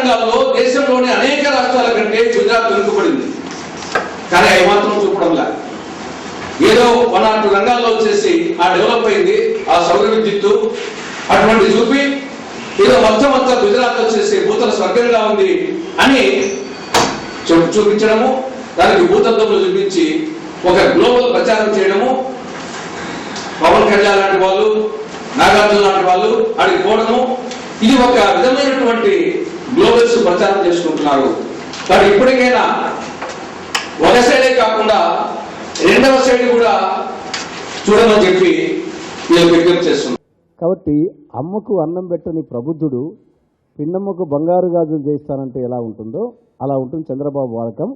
రంగాల్లో దేశంలోని అనేక రాష్ట్రాల కంటే గుజరాత్ వెనుకబడింది. కానీ అవి మాత్రం చూపడంలా. ఏదో 1 or 2 రంగాల్లో వచ్చేసి ఆ డెవలప్ అయింది, ఆ సౌర విద్యుత్తు అటువంటి చూపి ఏదో మొత్తం గుజరాత్ వచ్చేసి భూతల స్వర్గంగా ఉంది అని చూపించడము, దానికి భూతత్వంలో చూపించి ఒక గ్లోబల్ ప్రచారం చేయడము, పవన్ కళ్యాణ్ లాంటి వాళ్ళు, నాగార్జున లాంటి వాళ్ళు అడిగి పోవడము, ఇది ఒక విధమైనటువంటి గ్లోబల్స్ ప్రచారం చేసుకుంటున్నారు. కానీ ఇప్పటికైనా ఒక సైడే కాకుండా రెండవ సైడ్ కూడా చూడమని చెప్పి నేను విజ్ఞప్తి చేస్తున్నాను. కాబట్టి అమ్మకు అన్నం పెట్టని ప్రబుద్ధుడు పిన్నమ్మకు బంగారు గాజులు చేయిస్తానంటే ఎలా ఉంటుందో అలా ఉంటుంది చంద్రబాబు వాడకం.